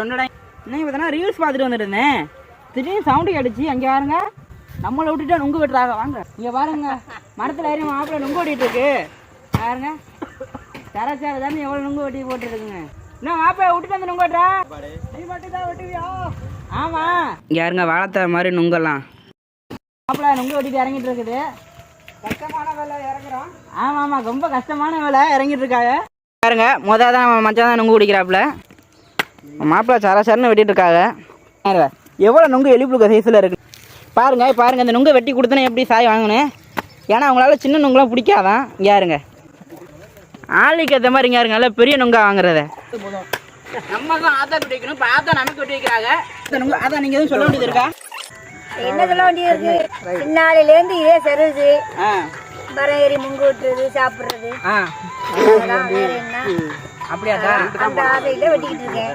தொண்டடா இன்னைக்கு பார்த்தா ரீல்ஸ் பார்த்துட்டு வந்துட்டு இருந்தேன். திடீர்னு சவுண்டு கேட்டுச்சு. அங்கே பாருங்க நம்மளை விட்டுட்டு நுங்கு வெட்டுறாங்க. வாங்க இங்கே பாருங்க மரத்தில் ஏறி மாப்பிள்ள நுங்கு வெட்டிட்டு இருக்கு பாருங்க. சரச்சார தானே எவ்வளோ நுங்கு வெட்டி போட்டுருக்குங்க. என்ன மாப்பிள்ள விட்டுட்டு வந்து நுங்கு வெட்டுறா? நீ மட்டும் தான் வெட்டுவியா? ஆமாம் இங்கே யாருங்க வாழைத்த மாதிரி நுங்கெல்லாம் மாப்பிள்ள நுங்கு வெட்டிட்டு இறங்கிட்டு இருக்குது. கஷ்டமான வேலை இறங்குறோம். ஆமாம் ஆமாம் ரொம்ப கஷ்டமான வேலை இறங்கிட்டு இருக்காங்க பாருங்க. மொதல் தான் மச்சான் தான் நுங்கு குடிக்கிறாப்புல. மாப்பிள்ளை சரசரன்னு வெட்டிட்டு இருக்காங்க. எவ்வளோ நுங்கு எலிப்புழுக்க சைஸில் இருக்கு பாருங்க. பாருங்க இந்த நுங்கை வெட்டி கொடுத்தனே எப்படி சாய் வாங்கினேன். ஏன்னா அவங்களால சின்ன நுங்கெலாம் பிடிக்காதான். இங்கே யாருங்க ஆளுக்கு ஏற்ற மாதிரி இங்கே நல்லா பெரிய நுங்கா வாங்குறத நம்ம தான் ஆத்தா வெட்டி வைக்கணும். இப்போ ஆத்தா நமக்கு வெட்டி வைக்கிறாங்க. இந்த நுங்கு ஆத்தா நீங்கள் எதுவும் சொல்ல வேண்டியது இருக்கா? என்ன சொல்ல வேண்டியது இருக்கு? பின்னாடிலேருந்து இதே சர்வீஸ் மரம் ஏறி முங்கு விட்டுறது சாப்பிட்றது. அப்படியாக்கா? அந்த ஆசையில வெட்டிக்கிட்டு இருக்கேன்.